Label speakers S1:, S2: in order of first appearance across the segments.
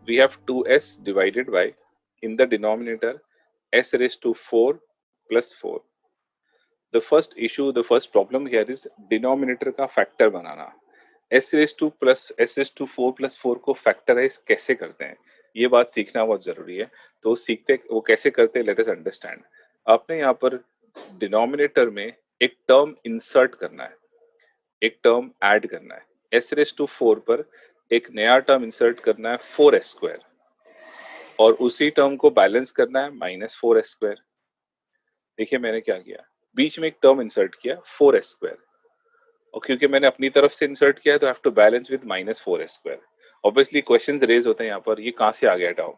S1: we have 2s divided by, in the denominator, s raised to 4 plus 4. The first issue, the first problem here is denominator का factor banana. s raised to plus s raised to 4 plus 4 को factorize कैसे करते हैं, ये बात सीखना बहुत जरूरी है. तो सीखते वो कैसे करते हैं, let us understand. आपने यहाँ पर डिनोमिनेटर में एक टर्म इंसर्ट करना है, एक टर्म ऐड करना है. s रेस टू 4 पर एक नया टर्म इंसर्ट करना है 4s² और उसी टर्म को बैलेंस करना है -4s². देखिए मैंने क्या किया, बीच में एक टर्म इंसर्ट किया 4s², और क्योंकि मैंने अपनी तरफ से इंसर्ट किया है तो have to balance with -4s². Obviously questions raise होते हैं यहाँ पर, ये कहाँ से आ गया टर्म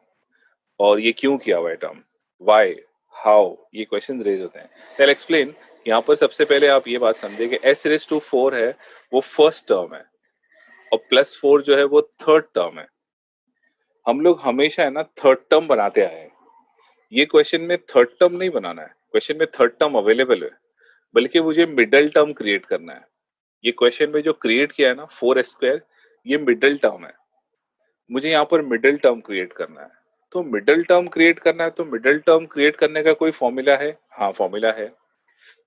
S1: और ये क्यों किया हुआ है टर्म, व्हाई, हाउ, ये क्वेश्चन रेज होते हैं. तो आई एक्सप्लेन. यहाँ पर सबसे पहले आप ये बात समझे कि s रेज टू 4 है वो फर्स्ट टर्म है और +4 जो है वो थर्ड टर्म है. हम लोग हमेशा है ना थर्ड टर्म बनाते आए हैं. ये क्वेश्चन में थर्ड टर्म नहीं बनाना है, क्वेश्चन में थर्ड टर्म अवेलेबल है, बल्कि मुझे मिडल टर्म क्रिएट करना है. ये क्वेश्चन में जो क्रिएट किया है ना 4s², ये मिडल टर्म है. मुझे यहाँ पर मिडल टर्म क्रिएट करना है. तो मिडल टर्म क्रिएट करना है, तो मिडल टर्म क्रिएट करने का कोई फॉर्मूला है? हाँ फॉर्मूला है.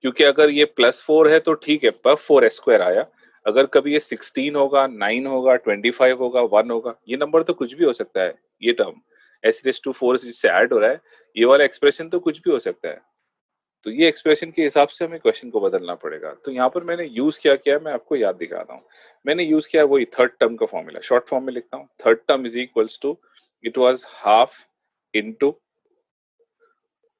S1: क्योंकि अगर ये +4 है तो ठीक है, पर 4s² आया. अगर कभी ये 16 होगा, 9 होगा, 25 होगा, 1 होगा, ये नंबर तो कुछ भी हो सकता है. ये टर्म s⁴ जिससे ऐड हो रहा है, ये वाला एक्सप्रेशन तो कुछ भी हो सकता है. तो ये एक्सप्रेशन के हिसाब से हमें क्वेश्चन को बदलना पड़ेगा. तो यहाँ पर मैंने यूज क्या किया, मैं आपको याद दिखाता हूँ. मैंने यूज किया वही थर्ड टर्म का फॉर्मूला. शॉर्ट फॉर्म में लिखता हूँ. Third term is equals to, it was half into,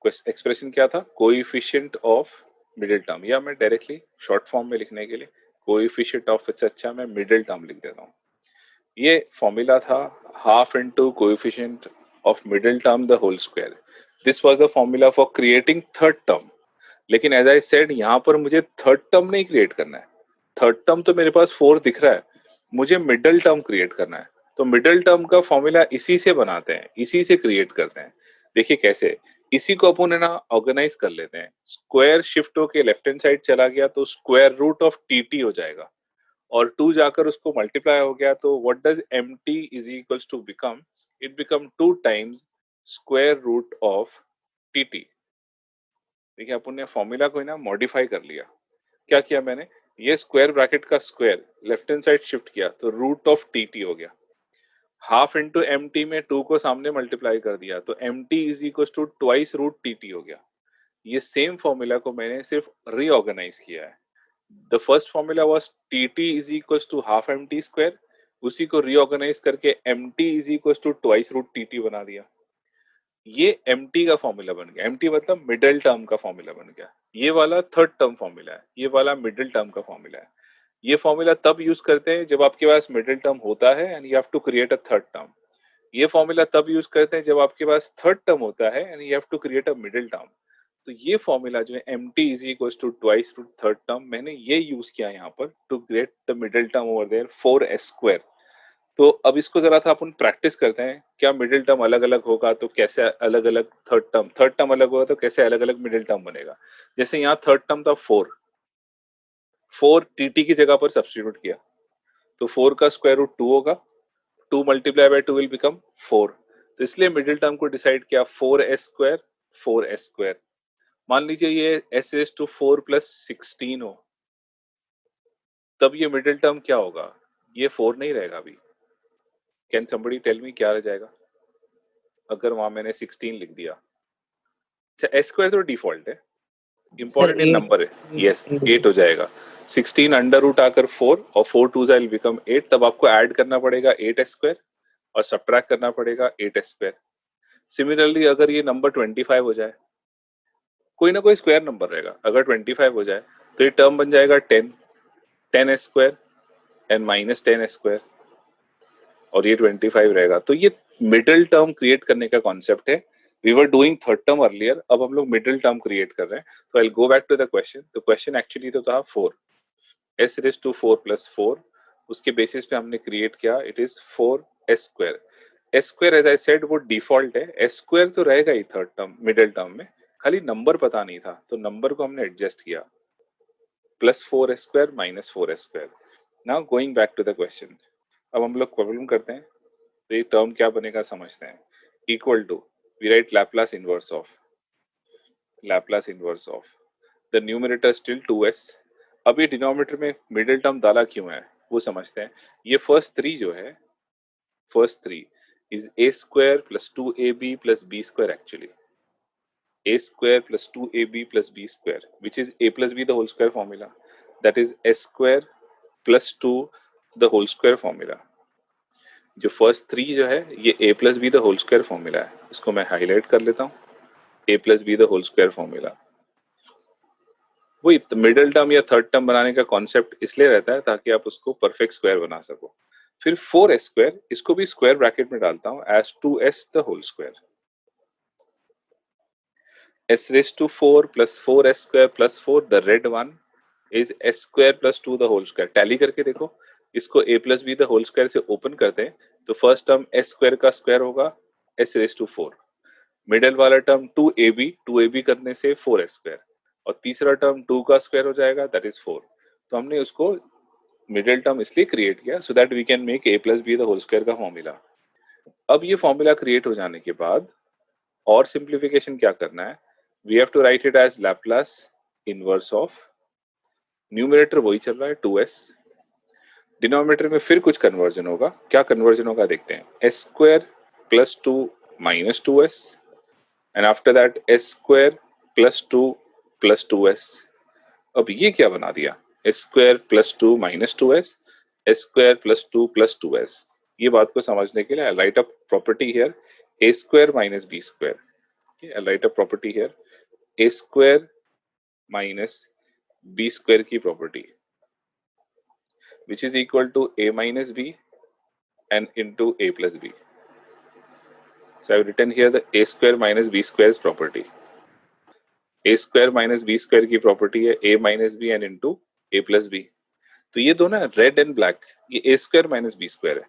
S1: expression क्या था, कोएफिशिएंट ऑफ मिडिल टर्म, या मैं डायरेक्टली शॉर्ट फॉर्म में लिखने के लिए कोएफिशिएंट ऑफ, इससे अच्छा मैं मिडिल टर्म लिख देता हूँ. ये फॉर्मूला था half into coefficient of middle term the whole square. This was the formula for creating third term. लेकिन एज आई सेड, यहाँ पर मुझे थर्ड टर्म नहीं क्रिएट करना है. थर्ड टर्म तो मेरे पास 4 दिख रहा है, मुझे मिडल टर्म क्रिएट करना है. तो मिडल टर्म का फॉर्मूला इसी से बनाते हैं, इसी से क्रिएट करते हैं. देखिए कैसे, इसी को अपन है ना ऑर्गेनाइज कर लेते हैं. स्क्वायर शिफ्ट होके लेफ्ट हैंड साइड चला गया तो स्क्वायर रूट ऑफ टी हो जाएगा, और 2 जाकर उसको मल्टीप्लाई हो गया, तो what does mt is equals to become, it become 2 times square root of T. देखिए अपन ने फॉर्मूला को ना मॉडिफाई कर लिया. क्या किया मैंने, ये स्क्वायर ब्रैकेट का square left hand side shift किया तो रूट ऑफ टी हो गया. हाफ इंटू एम टी में 2 को सामने मल्टीप्लाई कर दिया तो M T is equal to twice root T हो गया. ये सेम फॉर्मूला को मैंने सिर्फ रीऑर्गेनाइज किया है. The first formula was T T is equal to half M T square, उसी को रीऑर्गेनाइज करके M T is equal to twice root T बना दिया. ये एम टी का फॉर्मूला बन गया. एम टी मतलब मिडिल टर्म का फॉर्मूला बन गया. ये वाला थर्ड टर्म फॉर्मूला है, ये वाला मिडिल टर्म का फॉर्मूला है. ये फॉर्मूला तब यूज करते हैं जब आपके पास मिडिल टर्म होता है and you have to create a third term. ये फॉर्मूला तब यूज करते हैं जब आपके पास थर्ड टर्म होता है and you have to create a middle term. तो ये फॉर्मूला जो है M T is equal to twice root third term, मैंने ये यूज किया यहाँ पर to create the middle term over there 4s². तो अब इसको जरा सा अपन प्रैक्टिस करते हैं. क्या मिडिल टर्म अलग अलग होगा तो कैसे अलग अलग थर्ड टर्म अलग होगा तो कैसे अलग अलग मिडिल टर्म बनेगा. जैसे यहाँ थर्ड टर्म था 4, 4 टी की जगह पर सब्स्टिट्यूट किया तो 4 का स्क्वायर रूट 2 होगा, 2 मल्टीप्लाई बाय 2 विल बिकम 4. तो इसलिए मिडिल टर्म को डिसाइड किया 4s², 4s². मान लीजिए ये s रेज टू 4 प्लस 16 हो, तब ये मिडिल टर्म क्या होगा, ये 4 नहीं रहेगा अभी. कैन समबडी टेल मी क्या रह जाएगा अगर वहां मैंने 16 लिख दिया. अच्छा s² तो डिफॉल्ट है,
S2: सर
S1: इंपॉर्टेंट इन
S2: 8।
S1: नंबर है. यस 8 हो जाएगा. 16 अंडर रूट आकर 4 और 4 2 विल बिकम 8. तब आपको ऐड करना पड़ेगा 8s² और सब्ट्रैक्ट करना पड़ेगा 8s². सिमिलरली अगर ये नंबर 25 हो जाए, कोई ना कोई स्क्वायर नंबर रहेगा, अगर 25 हो जाए तो ये टर्म बन जाएगा 10, 10s² एंड -10s², और ये 25 रहेगा. तो ये मिडिल टर्म क्रिएट करने का कॉन्सेप्ट है. We were doing third term earlier, अब हम लोग मिडिल टर्म क्रिएट कर रहे हैं. तो I go back to the question. The question actually तो था 4, s रेज टू 4 प्लस 4, उसके बेसिस पे हमने क्रिएट किया, it is 4s². s² as I said वो डिफॉल्ट है, s² तो रहेगा ही थर्ड टर्म मिडिल टर्म में, खाली नंबर पता नहीं था तो नंबर को हमने एडजस्ट किया, +4s² -4s². Now going back to the question. अब हम लोग प्रॉब्लम करते हैं. तो ये टर्म क्या बनेगा समझते हैं. Equal to, we write Laplace inverse of the numerator still 2s. अब ये डिनोमिनेटर में मिडिल टर्म डाला क्यों है वो समझते हैं. ये first three is a square plus 2ab plus b square actually. A square plus 2ab plus b square, which is a plus b the whole square formula. That is s square plus 2 the whole square formula. जो first three जो है ये a plus b the whole square formula है. इसको मैं highlight कर लेता हूँ. a plus b the whole square formula. वही मिडिल टर्म या थर्ड टर्म बनाने का कॉन्सेप्ट इसलिए रहता है ताकि आप उसको परफेक्ट स्क्वायर बना सको. फिर 4s स्क्वायर, इसको भी स्क्वायर ब्रैकेट में डालता हूँ as 2s the whole square. s raised to 4 plus 4s square plus 4, the red one is s square plus 2 the whole square. Tally करके देखो, इसको a plus b the whole square से open करते हैं तो फर्स्ट टर्म s स्क्वायर का square होगा s raised to 4. Middle वाला टर्म 2ab करने से 4s स्क्वायर, और तीसरा टर्म 2 का स्क्वायर हो जाएगा, दैट इज 4. तो हमने उसको मिडिल टर्म इसलिए क्रिएट किया so that we can make a plus b the whole square का फॉर्मूला. अब ये फॉर्मूला क्रिएट हो जाने के बाद और सिंप्लीफिकेशन क्या करना है. We have to write it as Laplace inverse of, numerator वही चल रहा है 2s, डिनोमिनेटर में फिर कुछ कन्वर्जन होगा. क्या कन्वर्जन होगा देखते हैं. s square plus 2 minus 2s and after that s square plus 2 plus 2s. अब ये क्या बना दिया, s square plus 2 minus 2s, s square plus 2 plus 2s. ये बात को समझने के लिए I write a property here a square minus b square. I write a property here a square minus b square की property which is equal to a minus b and into a plus b. So I have written here the a square minus b square's property. a square minus b square की property है a minus b and into a plus b. तो ये दोनों red and black, ये a square minus b square है.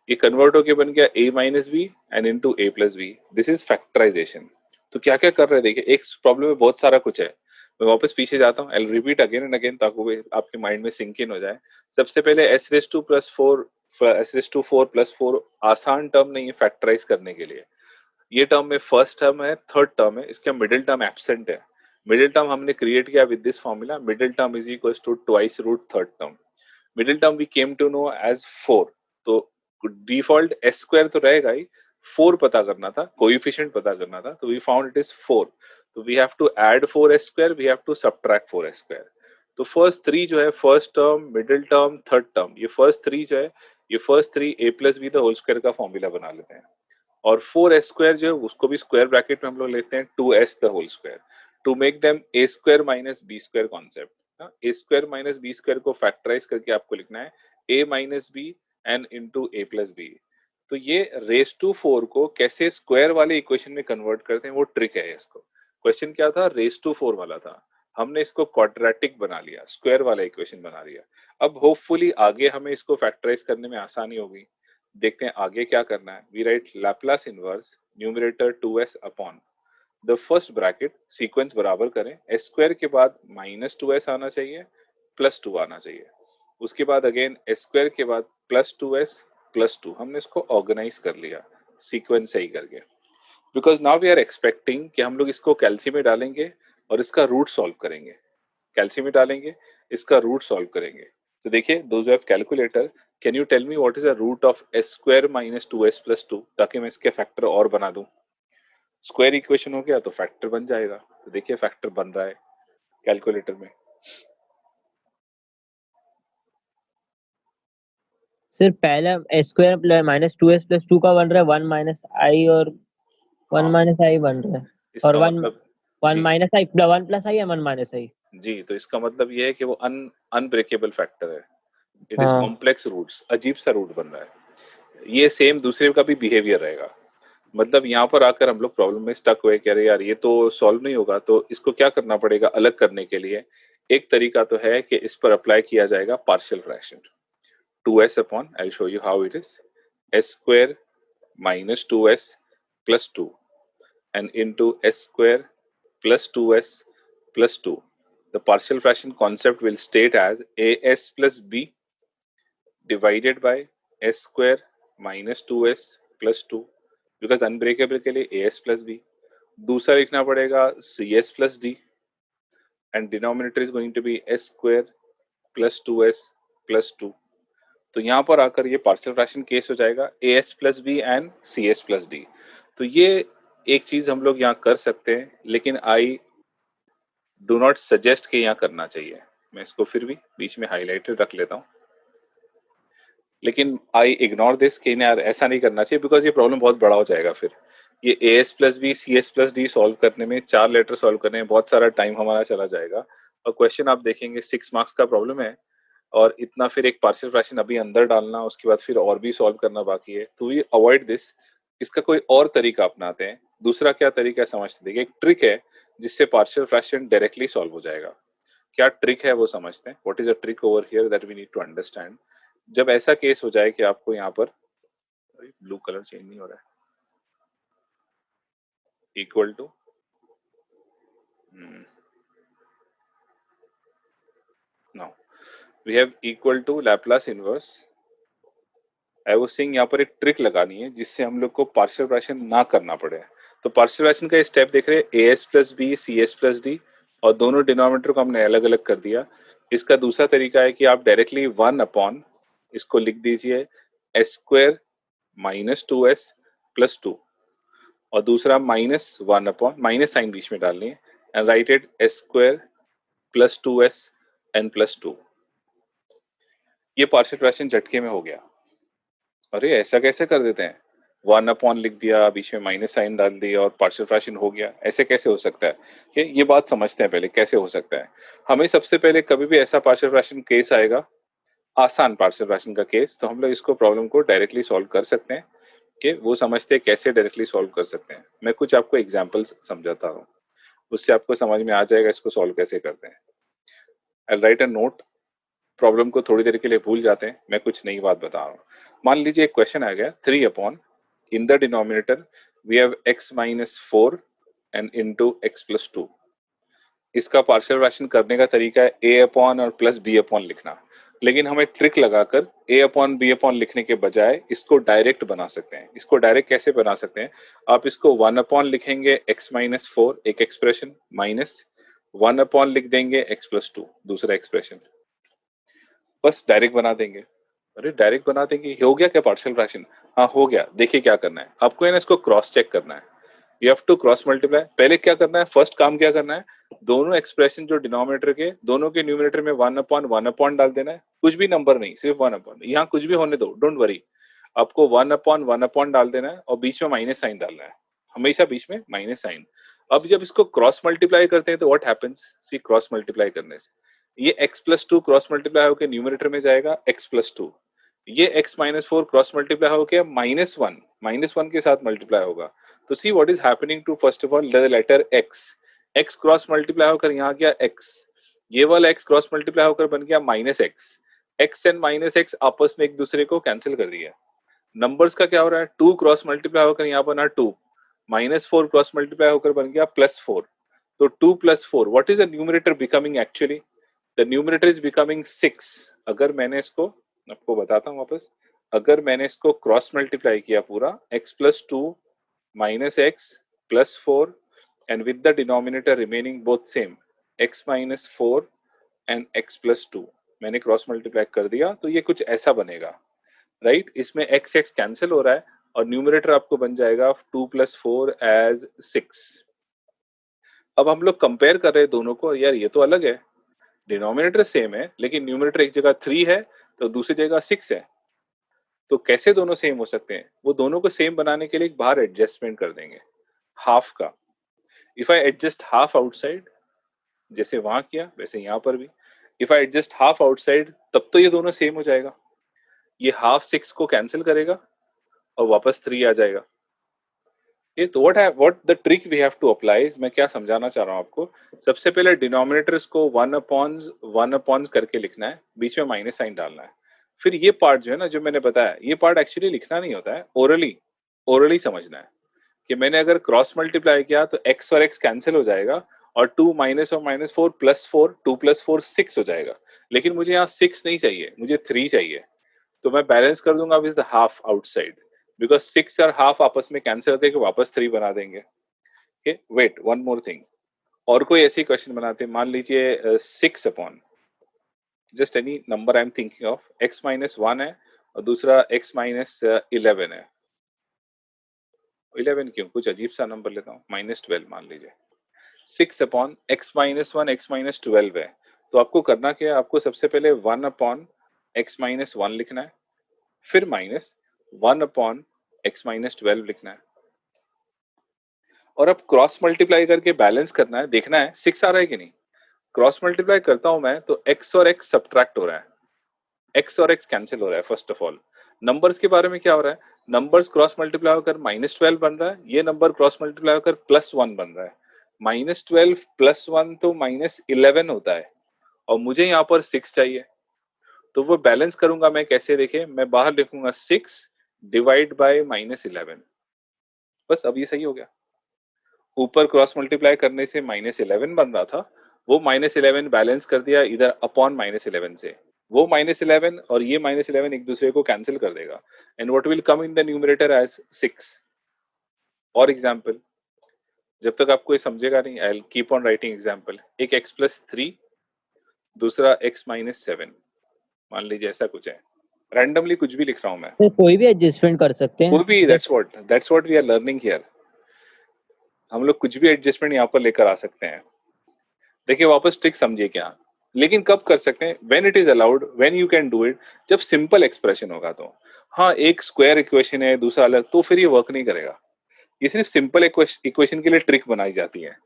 S1: ये convert होके बन गया a minus B and into a plus B. This is factorisation. तो क्या क्या कर रहे हैं देखिए, एक प्रॉब्लम में बहुत सारा कुछ है. मैं वापस पीछे जाता हूँ, I repeat again and again ताकि आपके माइंड में सिंक इन हो जाए. सबसे पहले s raise to plus 4, s raise to 4 plus 4 आसान टर्म नहीं है फैक्टराइज करने के लिए. ये टर्म में फर्स्ट टर्म है, थर्ड टर्म है, इसका मिडिल टर्म एब्सेंट है. मिडिल टर्म हमने क्रिएट किया with this formula. Middle term is equal to twice root third term. Middle term we came to know as 4. तो डिफॉल्ट s स्क्वायर तो रहेगा ही, 4 पता करना था, कोएफिशिएंट पता करना था, तो वी फाउंड इट इज 4. तो we have to add 4s square, we have to subtract 4s square. तो फर्स्ट थ्री जो है, first term, middle term, third term, ये फर्स्ट थ्री जो है, ये first three a plus B the whole square का formula बना लेते हैं. और 4s स्क्वायर जो है उसको भी स्क्वायर ब्रैकेट में हम लोग लेते हैं 2s the whole square to make them a square minus b square concept. a square minus b square को फैक्टराइज करके आपको लिखना है a minus b and into a plus B. तो ये रेस टू 4 को कैसे स्क्वायर वाले इक्वेशन में कन्वर्ट करते हैं वो ट्रिक है. इसको क्वेश्चन क्या था, रेस टू 4 वाला था, हमने इसको क्वाड्रेटिक बना लिया, स्क्वायर वाला इक्वेशन बना लिया. अब होपफुली आगे हमें इसको फैक्टराइज करने में आसानी होगी. देखते हैं आगे क्या करना है. We write Laplace inverse numerator 2s upon the first bracket, sequence बराबर करें, s स्क्वायर के बाद माइनस 2s आना चाहिए, प्लस 2 आना चाहिए. उसके बाद अगेन s स्क्वायर के बाद प्लस 2s प्लस 2. हमने इसको ऑर्गेनाइज कर लिया सीक्वेंस सही करके. Because now we are expecting कि हम लोग इसको कैल्सी में डालेंगे और इसका रूट सॉल्व करेंगे. कैल्सी में डालेंगे, इसका रूट सॉल्व करेंगे. तो देखिए, those have calculator, can you tell me what is the root of s square minus 2s plus 2, ताकि मैं इसके फैक्टर और बना दूं. स्क्वायर इक्वेशन हो गया तो फैक्टर बन जाएगा. तो देखिए फैक्टर बन रहा है कैलकुलेटर में.
S2: सर पहला S square plus minus 2s plus 2 का बन रहा है 1 माइनस आई, और 1 माइनस आई बन रहा है, और
S1: इसका
S2: 1
S1: मतलब
S2: 1
S1: जी
S2: माइनस आई 1 प्लस आई या 1 माइनस आई.
S1: जी, तो इसका मतलब ये है कि वो अनब्रेकेबल फैक्टर है. इट इज
S2: हाँ
S1: कॉम्प्लेक्स रूट्स, अजीब सा रूट बन रहा है. ये सेम दूसरे का भी बिहेवियर रहेगा. मतलब यहाँ पर आकर हम लोग प्रॉब्लम में स्टक हुए, कह रहे यार ये तो सॉल्व नहीं होगा, तो इसको क्या करना पड़ेगा अलग करने के लिए. एक तरीका तो है कि इस पर अप्लाई किया जाएगा partial fraction. 2s upon, I show you how it is, s square minus 2s plus 2 and into s square plus 2s plus 2. The partial fraction concept will state as as plus b divided by s square minus 2s plus 2, because unbreakable के लिए as plus B. दूसरा लिखना पड़ेगा cs plus D, and denominator is going to be s square plus 2s plus 2। तो यहाँ पर आकर ये पार्शियल फ्रैक्शन केस हो जाएगा as plus B and cs plus D. तो ये एक चीज हम लोग यहाँ कर सकते हैं, लेकिन आई डू नॉट सजेस्ट कि यहाँ करना चाहिए। मैं इसको फिर भी बीच में हाईलाइटेड रख लेता हूँ, लेकिन आई इग्नोर दिस कि यार ऐसा नहीं करना चाहिए, बिकॉज ये प्रॉब्लम बहुत बड़ा हो जाएगा। फिर ये as plus B cs plus D solve करने में, 4 लेटर सॉल्व करने में बहुत सारा टाइम हमारा चला जाएगा। और क्वेश्चन आप देखेंगे 6 मार्क्स का प्रॉब्लम है, और इतना फिर एक पार्शियल फ्रैक्शन अभी अंदर डालना, उसके बाद फिर और भी सॉल्व करना बाकी है। तो वी अवॉइड दिस। इसका कोई और तरीका अपनाते हैं। दूसरा क्या तरीका है समझते देखिए, एक ट्रिक है जिससे पार्शियल फ्रैक्शन डायरेक्टली सॉल्व हो जाएगा। क्या ट्रिक है वो समझते हैं। What is a trick over here that we need to understand. जब ऐसा केस हो जाए कि आपको यहाँ पर ब्लू कलर चेंज नहीं हो रहा है, equal to now we have equal to Laplace inverse. I was saying यहाँ पर एक ट्रिक लगानी है जिससे हम लोग को पार्शियल फ्रैक्शन ना करना पड़े। तो पार्शियल फ्रैक्शन का स्टेप देख रहे हैं, as plus B cs plus D, और दोनों डिनोमिनेटर को हमने अलग अलग कर दिया। इसका दूसरा तरीका है कि आप डायरेक्टली 1 अपॉन इसको लिख दीजिए s square minus 2s plus 2, और दूसरा माइनस 1 अपॉन, माइनस साइन बीच में डालनी है, and write it s square plus 2s and plus 2। ये पार्शियल फ्रैक्शन झटके में हो गया। अरे ऐसा कैसे कर देते हैं, 1 अपॉन लिख दिया, बीच में माइनस साइन डाल दिया और पार्शियल फ्रैक्शन हो गया, ऐसे कैसे हो सकता है। कि ये बात समझते हैं पहले कैसे हो सकता है। हमें सबसे पहले कभी भी ऐसा पार्शियल फ्रैक्शन केस आएगा, आसान पार्शियल फ्रैक्शन का केस, तो हम लोग इसको प्रॉब्लम को डायरेक्टली सॉल्व कर सकते हैं। कि वो समझते हैं कैसे डायरेक्टली सॉल्व कर सकते हैं। मैं कुछ आपको एग्जाम्पल्स समझाता हूँ, उससे आपको समझ में आ जाएगा इसको सॉल्व कैसे करते हैं। आई राइट अ नोट, प्रॉब्लम को थोड़ी देर के लिए भूल जाते हैं, मैं कुछ नई बात बता रहा हूँ। मान लीजिए एक क्वेश्चन आ गया 3 upon, in the denominator we have x minus 4 and into x plus 2। इसका पार्शियल फ्रैक्शन करने का तरीका है a अपॉन और प्लस b अपॉन लिखना, लेकिन हमें ट्रिक लगाकर a अपॉन b अपॉन लिखने के बजाय इसको डायरेक्ट बना सकते हैं। इसको डायरेक्ट कैसे बना सकते हैं, आप इसको 1 अपॉन लिखेंगे x माइनस 4 एक एक्सप्रेशन, माइनस 1 अपॉन लिख देंगे x प्लस 2 दूसरा एक्सप्रेशन, बस डायरेक्ट बना देंगे। अरे डायरेक्ट बना देंगे, हो गया क्या पार्शियल फ्रैक्शन। हाँ हो गया। देखिए क्या करना है आपको, है ना, इसको क्रॉस चेक करना है। You have to cross multiply. पहले क्या करना है, फर्स्ट काम क्या करना है, दोनों एक्सप्रेशन जो डिनोमिनेटर के, दोनों के न्यूमिनेटर में 1 अपॉन डाल देना है। कुछ भी नंबर नहीं, सिर्फ 1 अपॉन, यहाँ कुछ भी होने दो, डोंट वरी। आपको 1 अपॉन डाल देना है और बीच में माइनस साइन डालना है, हमेशा बीच में माइनस साइन। अब जब इसको क्रॉस मल्टीप्लाई करते हैं तो what happens, see cross multiply करने से ये x प्लस 2 क्रॉस मल्टीप्लाई होकर न्यूमिनेटर में जाएगा x प्लस 2, ये x माइनस 4 क्रॉस मल्टीप्लाई होकर माइनस वन के साथ मल्टीप्लाई होगा। तो see what is happening to first of all the letter x cross multiply होकर यहाँ गया x, ये वाला x क्रॉस मल्टीप्लाई होकर बन गया minus x and minus x आपस में एक दूसरे को कैंसिल कर दिया। नंबर्स का क्या हो रहा है, 2 क्रॉस मल्टीप्लाई होकर यहाँ बना 2, माइनस 4 क्रॉस मल्टीप्लाई होकर बन गया प्लस 4। तो 2 plus 4, what is the numerator becoming actually, the numerator is becoming 6। अगर मैंने इसको, आपको बताता हूँ वापस, अगर मैंने इसको क्रॉस मल्टीप्लाई किया पूरा, x plus 2 minus x plus 4 and with the denominator remaining both same, x minus 4 and x plus 2, मैंने क्रॉस मल्टीप्लाई कर दिया, तो ये कुछ ऐसा बनेगा, राइट। इसमें x x कैंसिल हो रहा है और न्यूमरेटर आपको बन जाएगा 2 प्लस 4 एज 6। अब हम लोग कंपेयर कर रहे हैं दोनों को, यार ये तो अलग है, डिनोमिनेटर सेम है लेकिन न्यूमरेटर एक जगह 3 है तो दूसरी जगह 6 है। तो कैसे दोनों सेम हो सकते हैं, वो दोनों को सेम बनाने के लिए एक बाहर एडजस्टमेंट कर देंगे, हाफ का। If I adjust half outside, जैसे वहां किया वैसे यहाँ पर भी, if I adjust half outside तब तो ये दोनों सेम हो जाएगा। ये हाफ 6 को कैंसिल करेगा और वापस 3 आ जाएगा। ये तो what the trick we have to apply, मैं क्या समझाना चाह रहा हूँ आपको। सबसे पहले डिनोमिनेटर्स को 1 अपॉन करके लिखना है, बीच में माइनस साइन डालना है। फिर ये पार्ट जो है ना, जो मैंने बताया, ये पार्ट एक्चुअली लिखना नहीं होता है, ओरली समझना है। कि मैंने अगर क्रॉस मल्टीप्लाई किया तो x और x कैंसिल हो जाएगा और 2 माइनस और माइनस 4 प्लस 4, 2 प्लस 4 6 हो जाएगा। लेकिन मुझे यहाँ 6 नहीं चाहिए, मुझे 3 चाहिए। तो मैं बैलेंस कर दूंगा विद हाफ आउटसाइड, बिकॉज 6 और हाफ आपस में कैंसिल करके वापस 3 बना देंगे। Okay, wait, one more thing, और कोई ऐसी क्वेश्चन बनाते हैं, मान लीजिए 6 upon just any number I am thinking of, x minus 1 है और दूसरा x माइनस 11 है। 11 क्यों, कुछ अजीब सा नंबर लेता हूँ, -12 मान लीजिए। 6 upon x minus 1 x minus 12 है, तो आपको करना क्या है, आपको सबसे पहले 1 अपॉन x माइनस 1 लिखना है, फिर माइनस 1 अपॉन x माइनस 12 लिखना है, और अब क्रॉस मल्टीप्लाई करके बैलेंस करना है, देखना है 6 आ रहा है कि नहीं। क्रॉस मल्टीप्लाई करता हूं मैं तो x और x सब्ट्रैक्ट हो रहा है, x और x कैंसिल हो रहा है। फर्स्ट ऑफ ऑल नंबर्स के बारे में क्या हो रहा है, नंबर्स क्रॉस मल्टीप्लाई होकर -12 बन रहा है, ये नंबर क्रॉस मल्टीप्लाई होकर +1 बन रहा है। -12 +1 तो -11 होता है, और मुझे यहाँ पर 6 चाहिए, तो वो बैलेंस करूंगा मैं कैसे, देखे, मैं बाहर लिखूंगा 6 डिवाइड बाय -11, बस अब ये सही हो गया। ऊपर क्रॉस मल्टीप्लाई करने से -11 बन रहा था, वो -11 बैलेंस कर दिया इधर अपॉन -11 से, वो -11 और ये -11 एक दूसरे को कैंसिल कर देगा, and what will come in the numerator as 6। और एग्जांपल, जब तक आपको ये समझेगा नहीं, I will keep on writing example. एक x+3, दूसरा x-7, मान लीजिए ऐसा कुछ है, रैंडमली कुछ भी लिख रहा हूं मैं,
S2: तो कोई भी एडजस्टमेंट कर सकते हैं।
S1: कोई भी, that's what we are learning here, हम लोग कुछ भी एडजस्टमेंट यहाँ पर लेकर आ सकते हैं। देखिए वापस ट्रिक समझिए क्या, लेकिन कब कर सकते हैं, when it is allowed, when you can do it, जब सिंपल एक्सप्रेशन होगा तो। हाँ, एक स्क्वायर इक्वेशन है दूसरा अलग, तो फिर ये वर्क नहीं करेगा। ये सिर्फ सिंपल इक्वेशन के लिए ट्रिक बनाई जाती है।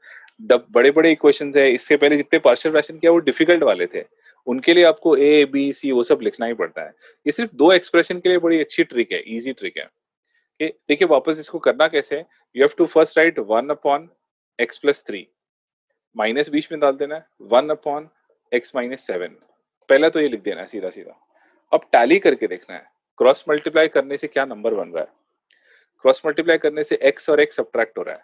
S1: बड़े बड़े इक्वेशन है, इससे पहले जितने पार्शियल फ्रैक्शन किया वो डिफिकल्ट वाले थे, उनके लिए आपको ए बी सी वो सब लिखना ही पड़ता है। ये सिर्फ दो एक्सप्रेशन के लिए बड़ी अच्छी ट्रिक है, इजी ट्रिक है। देखिए वापस इसको करना कैसे है, you have to first write 1/x+3, minus बीच में डाल देना है, 1/x-7, पहला तो ये लिख देना है सीधा सीधा। अब टैली करके देखना है, क्रॉस मल्टीप्लाई करने से क्या नंबर बन रहा है। क्रॉस मल्टीप्लाई करने से x और x सब्ट्रैक्ट हो रहा है,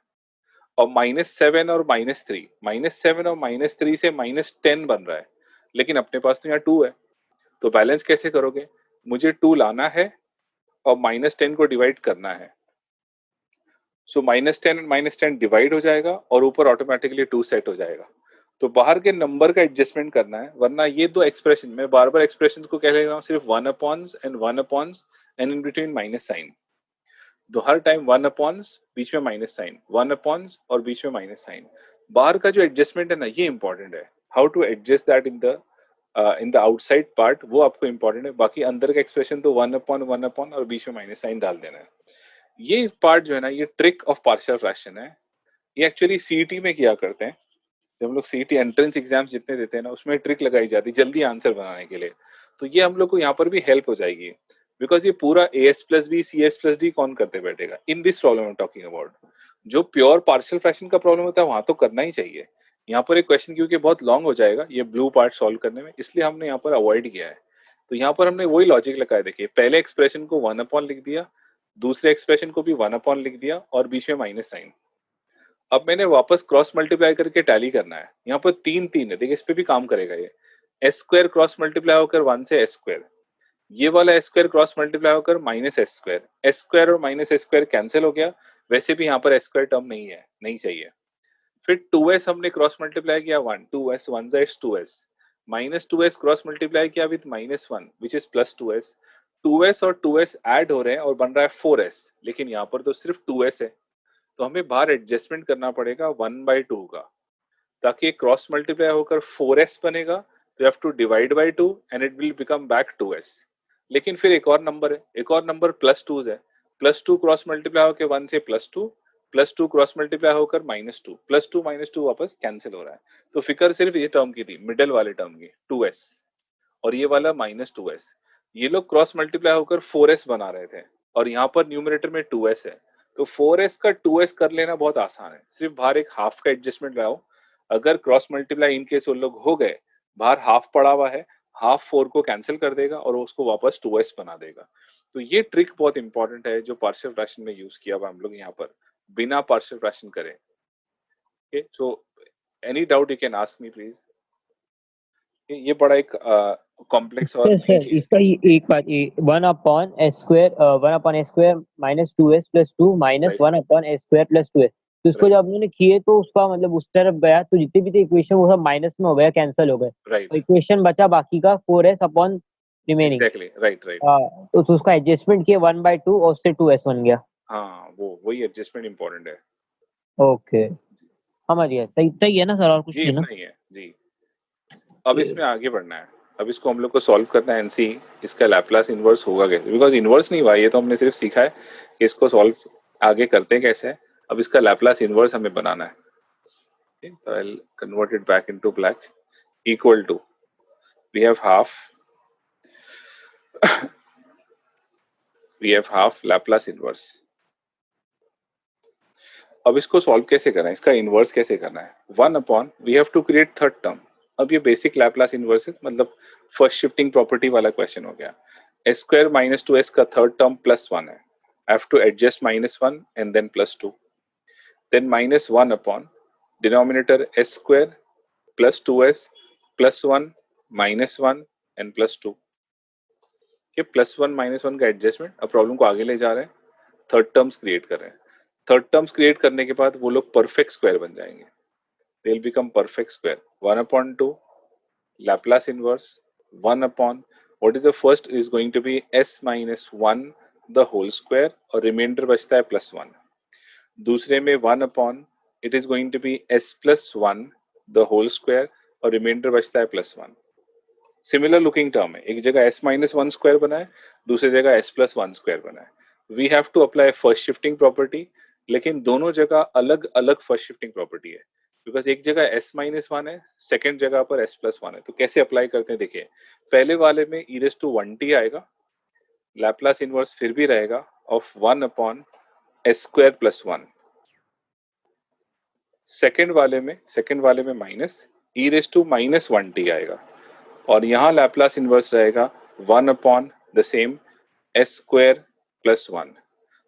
S1: और -7 और -3, -7 और -3 से -10 बन रहा है, लेकिन अपने पास तो यहाँ 2 है, तो बैलेंस कैसे करोगे, मुझे 2 लाना है और -10 को डिवाइड करना है। सो -10 एंड -10 डिवाइड हो जाएगा और ऊपर ऑटोमेटिकली 2 सेट हो जाएगा। तो बाहर के नंबर का एडजस्टमेंट करना है, वरना ये दो एक्सप्रेशन, मैं बार बार एक्सप्रेशन को कह रहा हूँ, सिर्फ 1 upons and 1 upons and in between minus sign, तो हर टाइम 1 अपॉन्स बीच में माइनस साइन, 1 अपॉन्स और बीच में माइनस साइन। बाहर का जो एडजस्टमेंट है ना, ये इंपॉर्टेंट है, how to adjust that in the outside part, वो आपको इंपॉर्टेंट है। बाकी अंदर का एक्सप्रेशन तो 1 अपॉन और बीच में माइनस साइन डाल देना है। ये पार्ट जो है ना, ये ट्रिक ऑफ पार्शियल फ्रैक्शन है, ये एक्चुअली सीईटी में किया करते हैं। जब हम लोग सीईटी एंट्रेंस एग्जाम्स जितने देते हैं ना, उसमें ट्रिक लगाई जाती है जल्दी आंसर बनाने के लिए, तो ये हम लोग को यहाँ पर भी हेल्प हो जाएगी, बिकॉज ये पूरा as+b cs+d कौन करते बैठेगा in this problem I am talking about. जो प्योर पार्शियल फ्रैक्शन का प्रॉब्लम होता है वहां तो करना ही चाहिए, यहाँ पर एक क्वेश्चन क्योंकि बहुत लॉन्ग हो जाएगा ये ब्लू पार्ट सॉल्व करने में, इसलिए हमने यहाँ पर अवॉइड किया है। तो यहाँ पर हमने वही लॉजिक लगाया, देखिए पहले एक्सप्रेशन को 1 अपॉन लिख दिया, दूसरे एक्सप्रेशन को भी 1 अपॉन लिख दिया और बीच में माइनस साइन। अब मैंने वापस क्रॉस मल्टीप्लाई करके टैली करना है, यहाँ पर 3 है, देखिए इस पे भी काम करेगा ये। s² क्रॉस मल्टीप्लाई होकर 1 से s², ये वाला s² क्रॉस मल्टीप्लाई होकर -s², s² और -s² कैंसिल हो गया, वैसे भी यहाँ पर s² टर्म नहीं है, नहीं चाहिए। फिर 2s हमने क्रॉस मल्टीप्लाई किया 1, 2s 1 is 2s, -2s cross multiply किया with -1 which is +2s, 2s और 2s ऐड हो रहे हैं और बन रहा है 4s, लेकिन यहाँ पर तो सिर्फ 2s है, तो हमें बाहर एडजस्टमेंट करना पड़ेगा 1/2 का, ताकि क्रॉस मल्टीप्लाई होकर 4s बनेगा, तो you have to divide by 2 and it will become back 2s। लेकिन फिर एक और नंबर है, एक और नंबर +2 है, +2 क्रॉस मल्टीप्लाई होकर 1 से +2, +2 क्रॉस मल्टीप्लाई होकर -2, +2 -2 वापस कैंसिल हो रहा है। तो फिक्र सिर्फ ये टर्म की थी, मिडिल वाले टर्म की 2s, और ये वाला -2s, ये लोग क्रॉस मल्टीप्लाई होकर 4s बना रहे थे, और यहाँ पर न्यूमरेटर में 2s है, तो 4s का 2s कर लेना बहुत आसान है, सिर्फ बाहर एक हाफ का एडजस्टमेंट लगाओ। अगर क्रॉस मल्टीप्लाई इन केस वो लोग हो गए, बाहर हाफ पड़ा हुआ है, हाफ 4 को कैंसिल कर देगा और उसको वापस 2s बना देगा। तो ये ट्रिक बहुत इंपॉर्टेंट है जो पार्शियल फ्रैक्शन में यूज किया हुआ हम लोग यहाँ पर, बिना पार्शियल फ्रैक्शन करें। So any doubt you can ask me please. ये बड़ा एक कॉम्प्लेक्स और
S2: सर
S1: नई
S2: सर
S1: चीज
S2: इसका
S1: की।
S2: एक बात, 1/s² minus 2s plus 2 minus
S1: right
S2: 1/s² plus 2s, तो इसको जब
S1: राइट
S2: हमने किए तो उसका मतलब उस तरफ गया तो जितने भी थे इक्वेशन वो सब माइनस में हो गया, कैंसिल हो गए,
S1: राइट
S2: और इक्वेशन बचा बाकी का 4s upon remaining.
S1: Exactly right right.
S2: तो उसका एडजस्टमेंट किया 1/2 और उससे 2s बन गया।
S1: हाँ वो वही एडजस्टमेंट इंपॉर्टेंट है।
S2: ओके, समझ गया, सही सही है ना सर, और कुछ
S1: जी
S2: नहीं ना?
S1: इतना ही है जी। अब इसमें आगे बढ़ना है। अब इसको हम लोग को सॉल्व करना है एनसी, इसका लैप्लास इनवर्स होगा कैसे, बिकॉज इनवर्स नहीं हुआ, ये तो हमने सिर्फ सीखा है कि इसको सॉल्व आगे करते हैं कैसे। अब इसका लैप्लास इनवर्स हमें बनाना है। Okay, so I'll convert it back into black. Equal to, we have half Laplace inverse. अब इसको सॉल्व कैसे करना है, इसका इनवर्स कैसे करना है, 1/, we have to create third term. अब ये बेसिक लैप्लास इनवर्स है, मतलब फर्स्ट शिफ्टिंग प्रॉपर्टी वाला क्वेश्चन हो गया। s² माइनस 2s का थर्ड टर्म +1 है, I have to adjust -1 and then +2, then -1/, denominator s² plus 2s +1 -1 and +2। ये +1 -1 का एडजस्टमेंट। अब प्रॉब्लम को आगे ले जा रहे हैं, थर्ड टर्म्स क्रिएट कर रहे हैं। थर्ड टर्म्स क्रिएट करने के बाद वो लोग परफेक्ट स्क्वायर बन जाएंगे, they will become perfect square. 1/2 Laplace inverse 1/, what is the first is going to be s minus 1 the whole square और रिमाइंडर बचता है +1। दूसरे में 1/, it is going to be s plus 1 the whole square और reminder बचता है +1। Similar looking term है, एक जगह s माइनस 1 स्क्वायर बना है, दूसरी जगह s प्लस 1 स्क्वायर बना है। We have to apply first shifting property, लेकिन दोनों जगह अलग अलग फर्स्ट शिफ्टिंग प्रॉपर्टी है, बिकॉज एक जगह s माइनस 1 है, सेकेंड जगह पर s प्लस 1 है। तो कैसे अप्लाई करते हैं देखिए, पहले वाले में e⁻1t आएगा, लैप्लास इनवर्स फिर भी रहेगा ऑफ 1/s² प्लस 1। सेकेंड वाले में माइनस e⁻1t आएगा, और यहाँ लैप्लास इनवर्स रहेगा 1/ the same s² plus 1।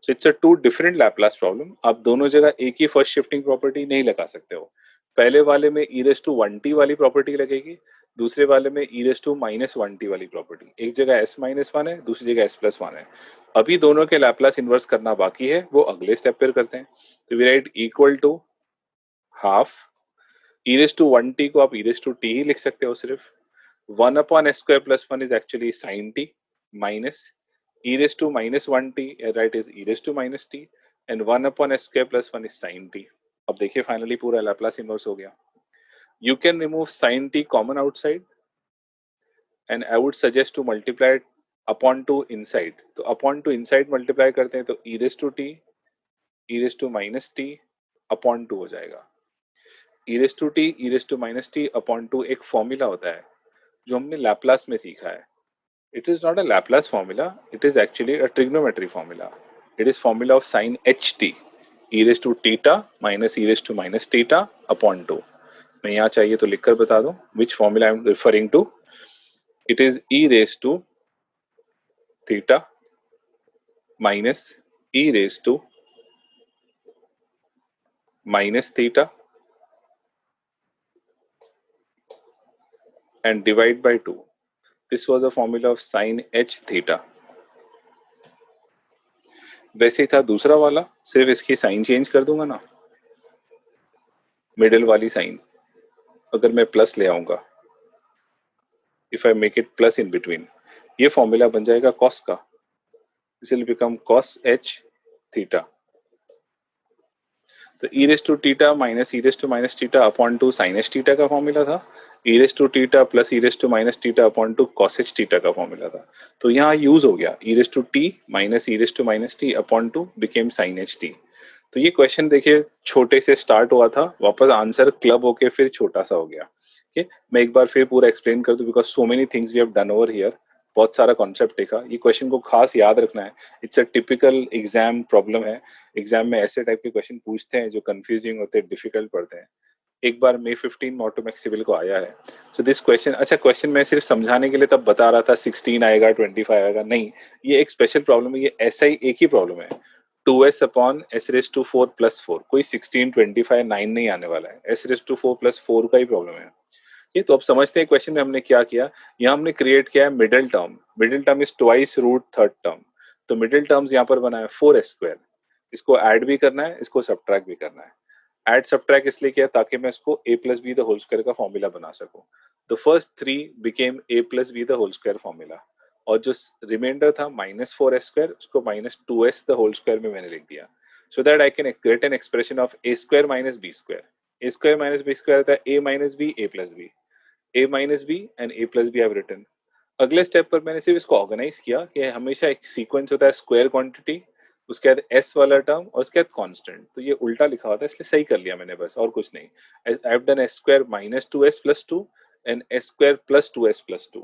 S1: So it's a two different Laplace problem. आप दोनों जगह एक ही फर्स्ट शिफ्टिंग प्रॉपर्टी नहीं लगा सकते हो। पहले वाले में e⁻1t वाली प्रॉपर्टी लगेगी, दूसरे वाले में e⁻−1t वाली प्रॉपर्टी। एक जगह s माइनस 1 है, दूसरी जगह s प्लस 1 है। अभी दोनों के लैप्लास इनवर्स करना बाकी है, वो अगले स्टेप पर करते हैं। तो we write equal to half e⁻1t को आप e⁻t ही लिख सकते हो सिर्फ। 1/s² plus 1 is actually sin t minus e⁻−1t, right, is e⁻−t, and 1/s² plus 1 is sin t। अब देखिए फाइनली पूरा लैप्लास इनवर्स हो गया। You can remove sin t common outside, and I would suggest to multiply it upon two inside. तो upon two inside multiply करते हैं तो e⁻t upon 2 हो जाएगा। e⁻t अपॉन 2 एक फॉर्मूला होता है जो हमने लैप्लास में सीखा है। It is not a Laplace formula, it is actually a trigonometry formula. It is formula of sin ht, e raised to theta minus e raised to minus theta upon 2। मैं यहाँ चाहिए तो लिखकर बता दूं which formula I am referring to। It is e raised to theta minus e raised to minus theta and divide by 2। This was a formula of sin h theta। वैसे ही था दूसरा वाला, सिर्फ इसकी साइन चेंज कर दूंगा ना, middle वाली साइन अगर मैं प्लस ले आऊंगा, if I make it plus in between, ये फॉर्मूला बन जाएगा कॉस का। This will become cos h theta. तो e raise to theta minus e raise to minus theta upon two sine h theta का formula था, e raise to theta plus e raise to minus theta upon two cos h theta का formula था। तो यहाँ use हो गया e raise to t minus e raise to minus t upon two became sine h t. तो ये question देखिए छोटे से स्टार्ट हुआ था, वापस आंसर क्लब होके फिर छोटा सा हो गया। मैं एक बार फिर पूरा एक्सप्लेन कर दूं, because so many things we have done over here. बहुत सारा कॉन्सेप्ट देखा, ये क्वेश्चन को खास याद रखना है। It's a typical exam problem है। एग्जाम में ऐसे टाइप के क्वेश्चन पूछते हैं जो कंफ्यूजिंग होते हैं, डिफिकल्ट पड़ते हैं। एक बार May 15 ऑटोमेटिक सिविल को आया है। सो दिस क्वेश्चन, अच्छा क्वेश्चन मैं सिर्फ समझाने के लिए तब बता रहा था 16 आएगा 25 आएगा, नहीं, ये एक स्पेशल प्रॉब्लम है। ये ऐसा ही एक ही प्रॉब्लम है, 2s upon s raise to 4 plus 4, कोई 16 25 9 नहीं आने वाला है, s रेस टू 4 प्लस 4 का ही प्रॉब्लम है। ये तो अब समझते हैं क्वेश्चन में हमने क्या किया। यहाँ हमने क्रिएट किया है middle term is twice root third term. तो मिडिल टर्म्स यहाँ पर बना है 4s²। इसको ऐड भी करना है, इसको सब्ट्रैक्ट भी करना है। ऐड सब्ट्रैक्ट इसलिए किया ताकि मैं इसको a plus B the whole square का फॉर्मूला बना सकूं। The first 3 became a plus B the whole square formula, और जो रिमाइंडर था -4s² उसको -2s द होल स्क्वायर में मैंने लिख दिया, so that I can get an expression of a² minus b²। a² minus b² था a minus b a plus b, a minus B and a plus b I have written. अगले step पर मैंने सिर्फ इसको organise किया कि हमेशा एक सीक्वेंस होता है स्क्वायर क्वांटिटी, उसके बाद एस वाला टर्म और उसके बाद कांस्टेंट। तो ये उल्टा लिखा होता है इसलिए सही कर लिया मैंने, बस और कुछ नहीं। I have done s² minus 2s plus 2 and s² plus 2s plus 2।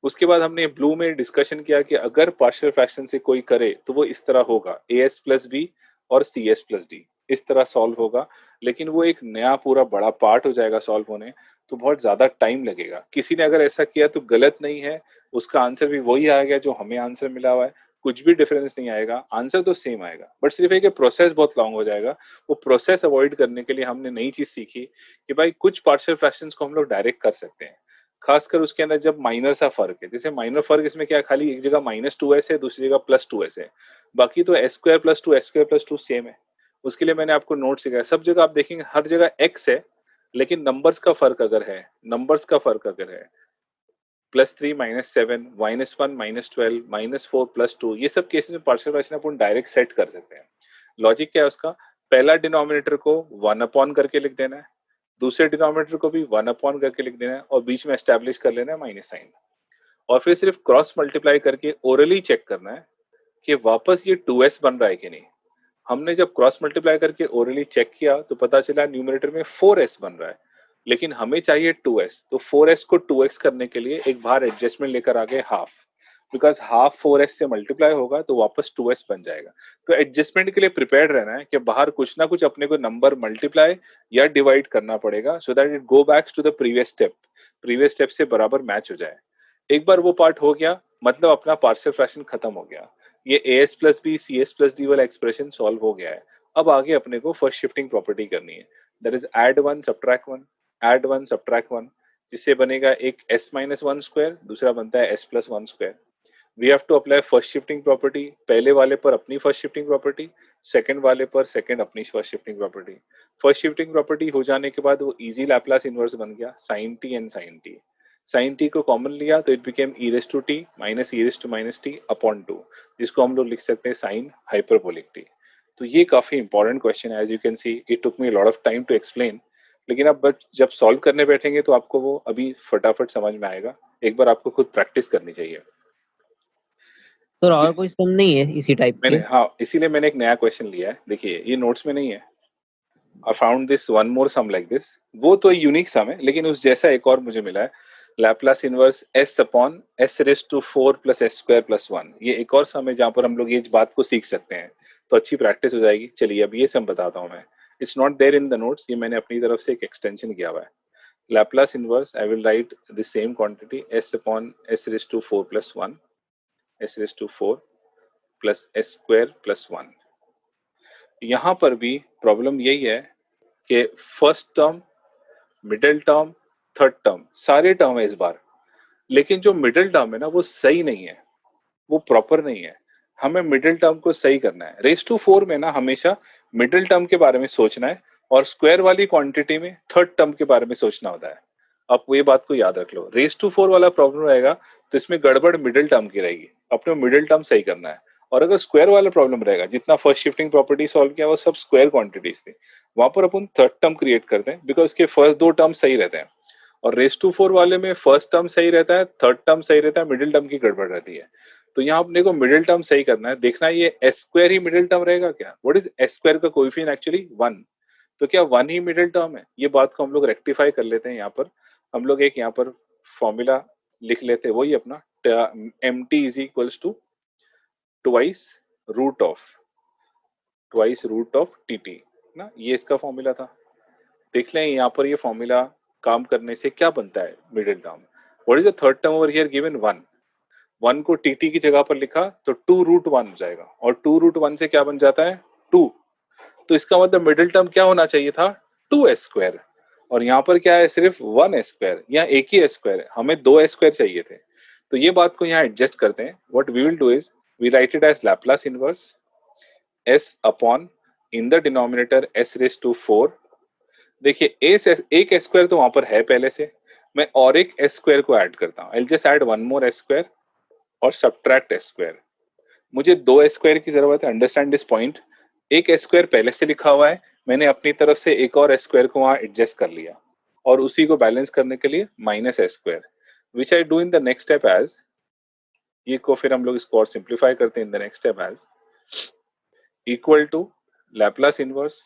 S1: उसके बाद हमने ब्लू में डिस्कशन किया कि अगर पार्शियल फ्रैक्शन से कोई करे तो वो इस तरह होगा, as प्लस बी और cs प्लस डी, इस तरह सॉल्व होगा। लेकिन वो एक नया पूरा बड़ा पार्ट हो जाएगा सॉल्व होने, तो बहुत ज्यादा टाइम लगेगा। किसी ने अगर ऐसा किया तो गलत नहीं है, उसका आंसर भी वही आएगा जो हमें आंसर मिला हुआ है, कुछ भी डिफरेंस नहीं आएगा, आंसर तो सेम आएगा, बट सिर्फ एक प्रोसेस बहुत लॉन्ग हो जाएगा। वो प्रोसेस अवॉइड करने के लिए हमने नई चीज सीखी कि भाई कुछ पार्शियल फ्रैक्शंस को हम लोग डायरेक्ट कर सकते हैं, खासकर उसके अंदर जब माइनर सा फर्क है। जैसे माइनर फर्क इसमें क्या है, खाली एक जगह -2s है, दूसरी जगह +2s है, बाकी तो s² plus 2 s² plus 2 same है। उसके लिए मैंने आपको नोट सिखाया, सब जगह आप देखेंगे हर जगह x है, लेकिन नंबर्स का फर्क अगर है, +3 -7 -1 -12 -4 +2, ये सब केसेस में पार्शियल फ्रैक्शन अपन डायरेक्ट सेट कर सकते हैं। लॉजिक क्या है उसका, पहला डिनोमिनेटर को 1 अपॉन करके लिख देना है, दूसरे डिनोमिनेटर को भी 1 अपॉन करके लिख देना है, और बीच में एस्टैब्लिश कर लेना है माइनस साइन, और फिर सिर्फ क्रॉस मल्टीप्लाई करके ओरली चेक करना है कि वापस ये 2s बन रहा है कि नहीं। हमने जब क्रॉस मल्टीप्लाई करके ओरली चेक किया तो पता चला न्यूमरेटर में 4s बन रहा है, लेकिन हमें चाहिए 2s, तो 4s को 2x करने के लिए एक बाहर एडजस्टमेंट लेकर आ गए हाफ, बिकॉज हाफ 4s से मल्टीप्लाई होगा तो वापस 2s बन जाएगा। तो एडजस्टमेंट के लिए प्रिपेयर्ड रहना है कि बाहर कुछ ना कुछ अपने को नंबर मल्टीप्लाई या डिवाइड करना पड़ेगा, so that it go back to the previous step से बराबर मैच हो जाए। एक बार वो पार्ट हो गया, मतलब अपना पार्शियल फ्रैक्शन खत्म हो गया, ये as plus b c s plus d वाला एक्सप्रेशन सॉल्व हो गया है। अब आगे अपने को फर्स्ट शिफ्टिंग प्रॉपर्टी करनी है, that is add one subtract one, add one subtract one, जिससे बनेगा एक s माइनस वन स्क्वायर, दूसरा बनता है s plus one square. We have to apply first shifting property, पहले वाले पर अपनी फर्स्ट शिफ्टिंग प्रॉपर्टी, सेकंड वाले पर सेकंड अपनी first shifting property. First shifting property हो जाने के बाद वो इजी लैप्लास इनवर्स बन गया, sin t and sin t। sin t को कॉमन लिया तो it became e raise to t minus e raise to minus t upon 2, जिसको हम लोग लिख सकते हैं sin हाइपरबोलिक t। तो ये काफी इंपॉर्टेंट क्वेश्चन है, as you can see it took me lot of time to explain, लेकिन अब बट जब सॉल्व करने बैठेंगे तो आपको वो अभी फटाफट समझ में आएगा। एक बार आपको खुद प्रैक्टिस करनी चाहिए।
S2: सर और
S1: इस
S2: कोई सम नहीं है इसी टाइप
S1: मैंने,
S2: के?
S1: हाँ, इसीलिए मैंने एक नया क्वेश्चन लिया है, देखिए ये नोट्स में नहीं है। I found this one more some like this, वो तो यूनिक सम है, लेकिन उस जैसा एक और मुझे मिला है, Laplace inverse s upon s raise to 4 plus s square plus 1। ये एक और सम है जहां पर हम लोग ये बात को सीख सकते हैं, तो अच्छी प्रैक्टिस हो जाएगी। चलिए अब ये सम बताता हूँ मैं, it's not there in the notes, ये मैंने अपनी तरफ से एक एक्सटेंशन किया हुआ है। Laplace inverse I will write the same quantity s upon s raise to 4 plus 1, s raise to 4 plus s square plus 1। यहाँ पर भी प्रॉब्लम यही है कि first term, middle term, third term, सारे टर्म है इस बार, लेकिन जो मिडिल टर्म है ना वो सही नहीं है, वो प्रॉपर नहीं है। हमें मिडिल टर्म को सही करना है। रेज़ टू 4 में ना हमेशा मिडिल टर्म के बारे में सोचना है, और स्क्वायर वाली क्वांटिटी में थर्ड टर्म के बारे में सोचना होता है। आप ये बात को याद रख लो, रेज़ टू 4 वाला प्रॉब्लम रहेगा तो इसमें गड़बड़ मिडिल टर्म की रहेगी, अपने मिडिल टर्म सही करना है। और अगर स्क्वायर वाला प्रॉब्लम रहेगा, जितना फर्स्ट शिफ्टिंग प्रॉपर्टी सॉल्व किया वो सब स्क्वायर क्वांटिटीज थी, वहां पर अपन थर्ड टर्म क्रिएट करते हैं, बिकॉज उसके फर्स्ट दो टर्म सही रहते हैं। और रेज़ टू 4 वाले में फर्स्ट टर्म सही रहता है, थर्ड टर्म सही रहता है, मिडिल टर्म की गड़बड़ रहती है। तो यहाँ अपने को मिडिल टर्म सही करना है, देखना है ये s स्क्वायर ही मिडिल टर्म रहेगा क्या, व्हाट इज s स्क्वायर का कोएफिशिएंट एक्चुअली 1, तो क्या 1 ही मिडिल टर्म है। ये बात को हम लोग रेक्टिफाई कर लेते हैं। यहाँ पर हम लोग एक यहाँ पर फॉर्मूला लिख लेते हैं, वही अपना mt is equals to twice root of tt ना, ये इसका फॉर्मूला था। देख लें यहाँ पर ये फॉर्मूला काम करने से क्या बनता है middle term. What is the third term over here given 1, 1 को tt की जगह पर लिखा तो 2√1 हो जाएगा, और 2√1 से क्या बन जाता है 2। तो इसका मतलब मिडिल टर्म क्या होना चाहिए था 2s स्क्वायर, और यहाँ पर क्या है, सिर्फ 1 s स्क्वायर, यहाँ एक ही s स्क्वायर है, हमें 2 s स्क्वायर चाहिए थे। तो ये बात को यहाँ एडजस्ट करते हैं। What we will do is we write it as Laplace inverse s upon in the denominator s raise to 4। देखिए एक s स्क्वायर तो वहां पर है पहले से, मैं और एक s स्क्वायर को ऐड करता हूँ। I just add one more s square और सब्ट्रैक्ट s स्क्वायर। मुझे 2 s स्क्वायर की जरूरत है, अंडरस्टैंड दिस पॉइंट। एक s स्क्वायर पहले से लिखा हुआ है, मैंने अपनी तरफ से एक और s स्क्वायर को वहां एडजस्ट कर लिया और उसी को बैलेंस करने के लिए minus s square, which I do in the next step as, ये को फिर हम लोग इसको और सिंप्लीफाई करते हैं in the next step as equal to Laplace inverse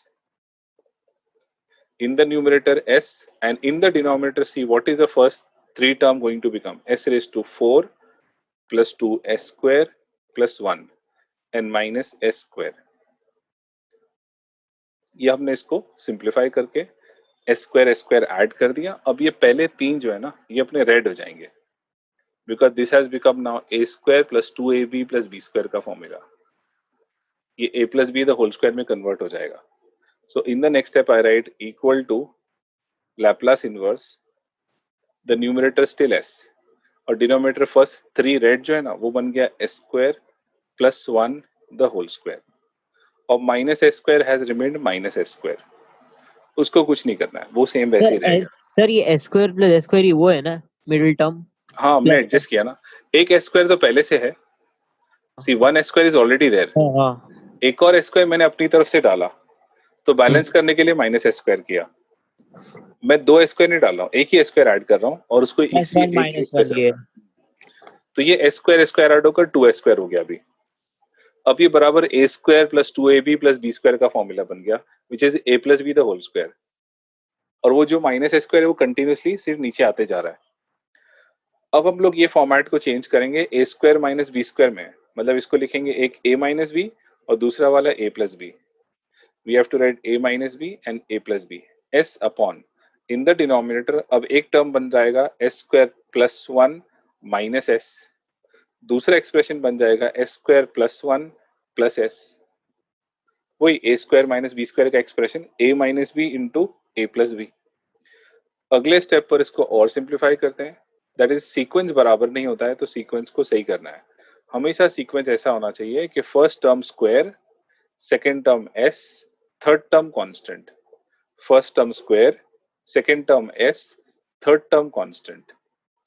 S1: in the numerator s and in the denominator c. What is the first three term going to become? S raised to 4 plus 2s square plus 1 and minus s square. ये हमने इसको simplify करके s square add कर दिया। अब ये पहले तीन जो है ना, ये अपने रेड हो जाएंगे, because this has become now a square plus 2ab plus b square का फॉर्मूला। ये a plus b the whole square में कन्वर्ट हो जाएगा। So in the next step I write equal to Laplace inverse the numerator still s और denominator first three red जो है ना वो बन गया s square plus 1 the whole square और minus s square has remained minus s square. उसको कुछ नहीं करना है, वो सेम वैसे ही रहेगा।
S2: सर ये s square plus s square वो है ना मिडिल टर्म?
S1: हाँ, हमने एडजस्ट किया ना, एक s स्क्वायर तो पहले से है, see 1 s square is already there, एक और s स्क्वायर मैंने अपनी तरफ से डाला तो बैलेंस करने के लिए माइनस s स्क्वायर किया। मैं 2 s स्क्वायर नहीं डाल रहा हूँ, एक ही s स्क्वायर ऐड कर रहा हूँ और उसको इसलिए एक तो ये s स्क्वायर ऐड होकर 2s स्क्वायर हो गया अभी। अब ये बराबर a square plus 2ab plus b square का फॉर्मूला बन गया, which is a plus b the whole square. और वो जो माइनस s स्क्वायर है वो कंटिन्यूसली सिर्फ नीचे आते जा रहा है। अब हम लोग ये फॉर्मेट को चेंज करेंगे a square minus b square में, मतलब इसको लिखेंगे एक a माइनस b और दूसरा वाला a plus b। We have to write a minus b and a plus b s upon in the denominator. अब एक टर्म बन जाएगा s square plus 1 minus s, दूसरा एक्सप्रेशन बन जाएगा s square plus 1 plus s, वही a square minus b square का expression a minus b into a plus b। अगले स्टेप पर इसको और सिंप्लीफाई करते हैं, दैट इज सीक्वेंस बराबर नहीं होता है तो सीक्वेंस को सही करना है। हमेशा सीक्वेंस ऐसा होना चाहिए कि first term square, second term s, third term constant. First term square, second term s, third term constant.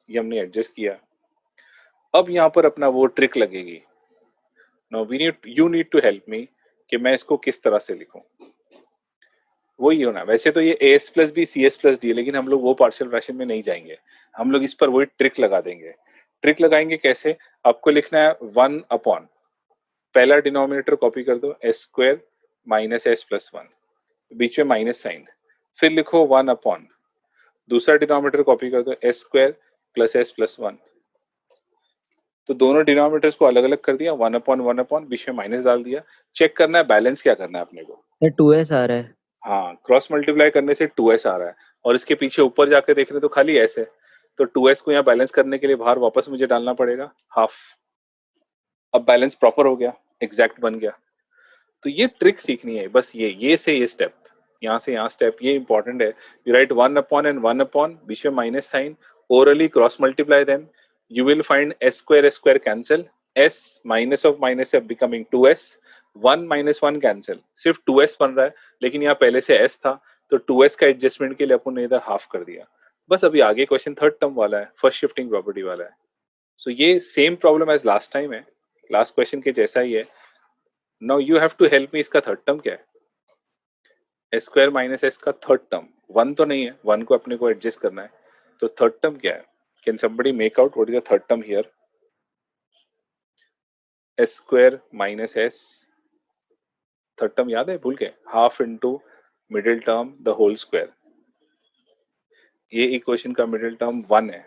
S1: ये हमने एडजस्ट किया। अब यहाँ पर अपना वो ट्रिक लगेगी। Now you need to help me कि मैं इसको किस तरह से लिखूं। वही होना, वैसे तो ये as plus b c s plus d, लेकिन हम लोग वो पार्शियल फ्रैक्शन में नहीं जाएंगे, हम लोग इस पर वही ट्रिक लगा देंगे। ट्रिक लगाएंगे कैसे? आपको लिखना है 1 अपॉन, पहला डिनोमिनेटर कॉपी कर दो s square minus S plus 1, बीच में माइनस साइन, फिर लिखो 1 अपॉन, दूसरा डिनोमिनेटर कॉपी कर दो s square plus S plus 1। तो दोनों डिनोमिनेटर्स को अलग अलग कर दिया, 1 अपॉन बीच में माइनस डाल दिया। चेक करना है बैलेंस क्या करना है अपने को।
S2: 2s आ रहा है।
S1: हाँ, क्रॉस मल्टीप्लाई करने से 2s आ रहा है और इसके पीछे ऊपर जाकर देख रहे तो खाली s है, तो 2s को यहाँ बैलेंस करने के लिए बाहर वापस मुझे डालना पड़ेगा हाफ। अब बैलेंस प्रॉपर हो गया, एग्जैक्ट बन गया। तो ये ट्रिक सीखनी है बस, ये से ये स्टेप, यहाँ से यहाँ स्टेप, ये इंपॉर्टेंट है। You write 1 upon and 1 upon, बीच में minus sign, orally cross multiply them, you will find s square cancel, s minus of minus f becoming 2s, 1 minus 1 cancel, सिर्फ 2s बन रहा है, लेकिन यहाँ पहले से s था तो 2s का एडजस्टमेंट के लिए अपन ने इधर हाफ कर दिया। बस अभी आगे क्वेश्चन थर्ड टर्म वाला है, फर्स्ट शिफ्टिंग प्रॉपर्टी वाला है। सो ये same problem as last time है, लास्ट क्वेश्चन के जैसा ही है। Now you have to help me, इसका थर्ड टर्म क्या है? s स्क्वायर माइनस s का थर्ड टर्म 1 तो नहीं है, 1 को अपने को एडजस्ट करना है, तो थर्ड टर्म क्या है? Can somebody make out what is the third term here? S square minus s, third term याद है? भूल गए? Half into middle term the whole square. ये इक्वेशन का मिडिल टर्म 1 है।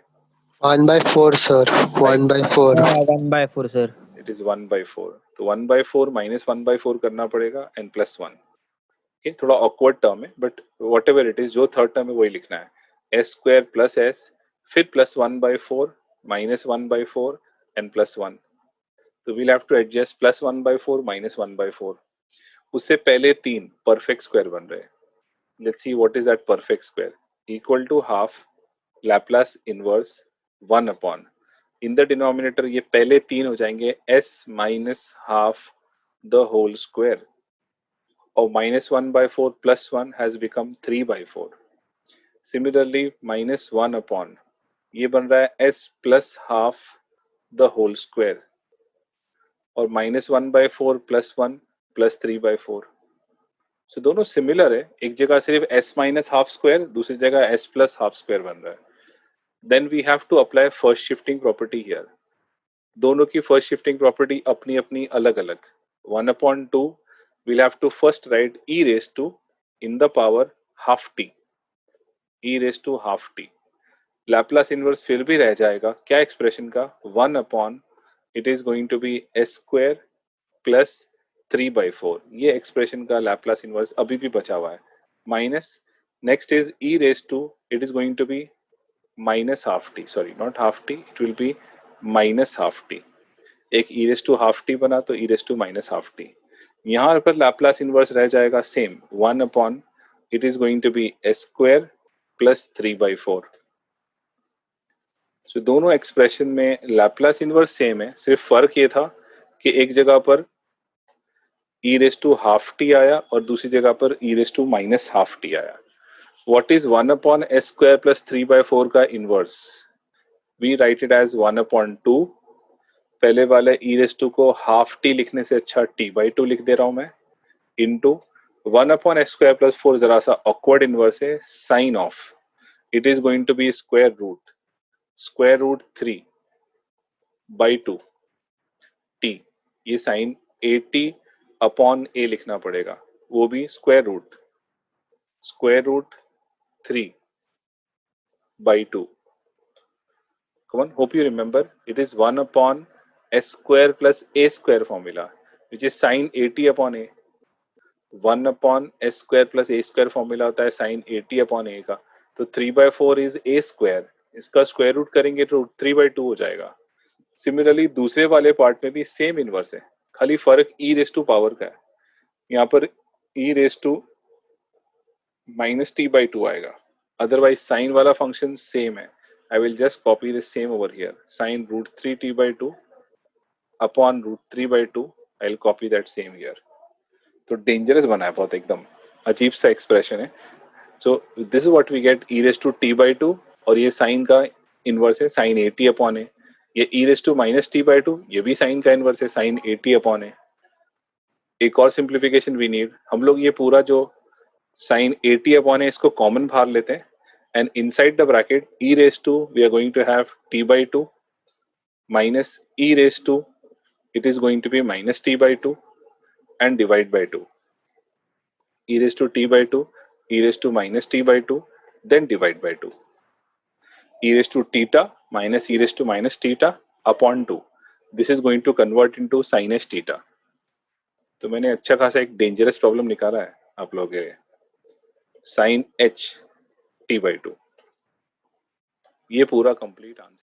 S3: 1/4 सर, 1/4।
S2: 1/4 सर।
S1: इट इज 1/4, तो 1/4 माइनस 1/4 करना पड़ेगा एंड प्लस 1। ओके, थोड़ा ऑकवर्ड टर्म है but whatever it is, जो थर्ड टर्म है वही लिखना है। s स्क्वायर प्लस s, फिर प्लस 1/4 माइनस 1/4 एंड प्लस 1। तो we'll have to adjust plus 1/4 minus 1/4। उससे पहले तीन परफेक्ट स्क्वायर बन रहे हैं। Let's see what is that perfect square. Equal to half Laplace inverse 1 upon, in the denominator ये पहले 3 हो जाएंगे s minus half the whole square, और -1/4 plus 1 has become 3/4. Similarly -1 upon ये बन रहा है s plus half the whole square, और -1/4 प्लस 1 प्लस 3/4. सो दोनों सिमिलर है, एक जगह सिर्फ s माइनस हाफ स्क्वायर, दूसरी जगह s प्लस हाफ स्क्वायर बन रहा है. Then we have to apply first shifting property here. दोनों की फर्स्ट शिफ्टिंग प्रॉपर्टी अपनी अपनी अलग अलग. 1/2 we'll have to first write e raised to in the power half t, e raised to half t. Laplace inverse फिर भी रह जाएगा क्या एक्सप्रेशन का, 1 upon it is going to be s square plus 3/4. ये एक्सप्रेशन का Laplace inverse अभी भी बचा हुआ है. Minus next is e raised to, it is going to be minus half t, sorry not half t, it will be minus half t. एक e raised to half t बना तो e raised to minus half t. यहाँ पर Laplace inverse रह जाएगा same, 1 upon it is going to be s square plus 3/4. तो दोनों expression में लैप्लास इनवर्स सेम है, सिर्फ फर्क ये था कि एक जगह पर e raised to half t आया और दूसरी जगह पर e raised to minus half t आया. What is 1 upon s square plus 3/4 का inverse? We write it as 1/2. पहले वाले e raised to को हाफ टी लिखने से अच्छा t/2 लिख दे रहा हूं मैं, into 1 upon x square plus 4 जरा सा ऑकवर्ड इनवर्स है, sine of it is going to be square root 3/2 t. ये साइन 80 अपॉन a लिखना पड़ेगा, वो भी square root 3/2. Come on, hope you remember it is 1 upon s square plus a square formula, which is sin 80 upon a. 1 upon s square plus A square formula होता है sign 80 upon ए का, तो 3/4 is a square, इसका square root करेंगे तो 3/2 हो जाएगा. Similarly दूसरे वाले पार्ट में भी सेम इनवर्स है, खाली फर्क e रेस टू पावर का है. यहाँ पर e रेस टू -t/2 आएगा, अदरवाइज साइन वाला फंक्शन सेम है. I will just copy this same over here, sine root 3t/2 upon root 3/2. I will copy that same here. तो dangerous बना है बहुत, एकदम अजीब सा एक्सप्रेशन है. So this is what we get, e raise to t/2, और ये साइन का इनवर्स है साइन 80 अपॉन ए. ये e raise to minus t/2, ये भी साइन का इनवर्स है साइन 80 अपॉन ए. एक और सिंप्लीफिकेशन वी नीड, हम लोग ये पूरा जो साइन 80 अपॉन ए इसको कॉमन बाहर लेते हैं, and inside the bracket e raise to we are going to have t/2 minus e raise to it is going to be minus t/2 and divide by 2. E raised to t/2, e raised to minus t/2, then divide by 2. E raised to theta minus e raised to minus theta upon 2. This is going to convert into sin h theta. तो मैंने अच्छा खासा एक dangerous problem निकाला है आप लोगों के लिए, sin h t/2. ये पूरा कंप्लीट आंसर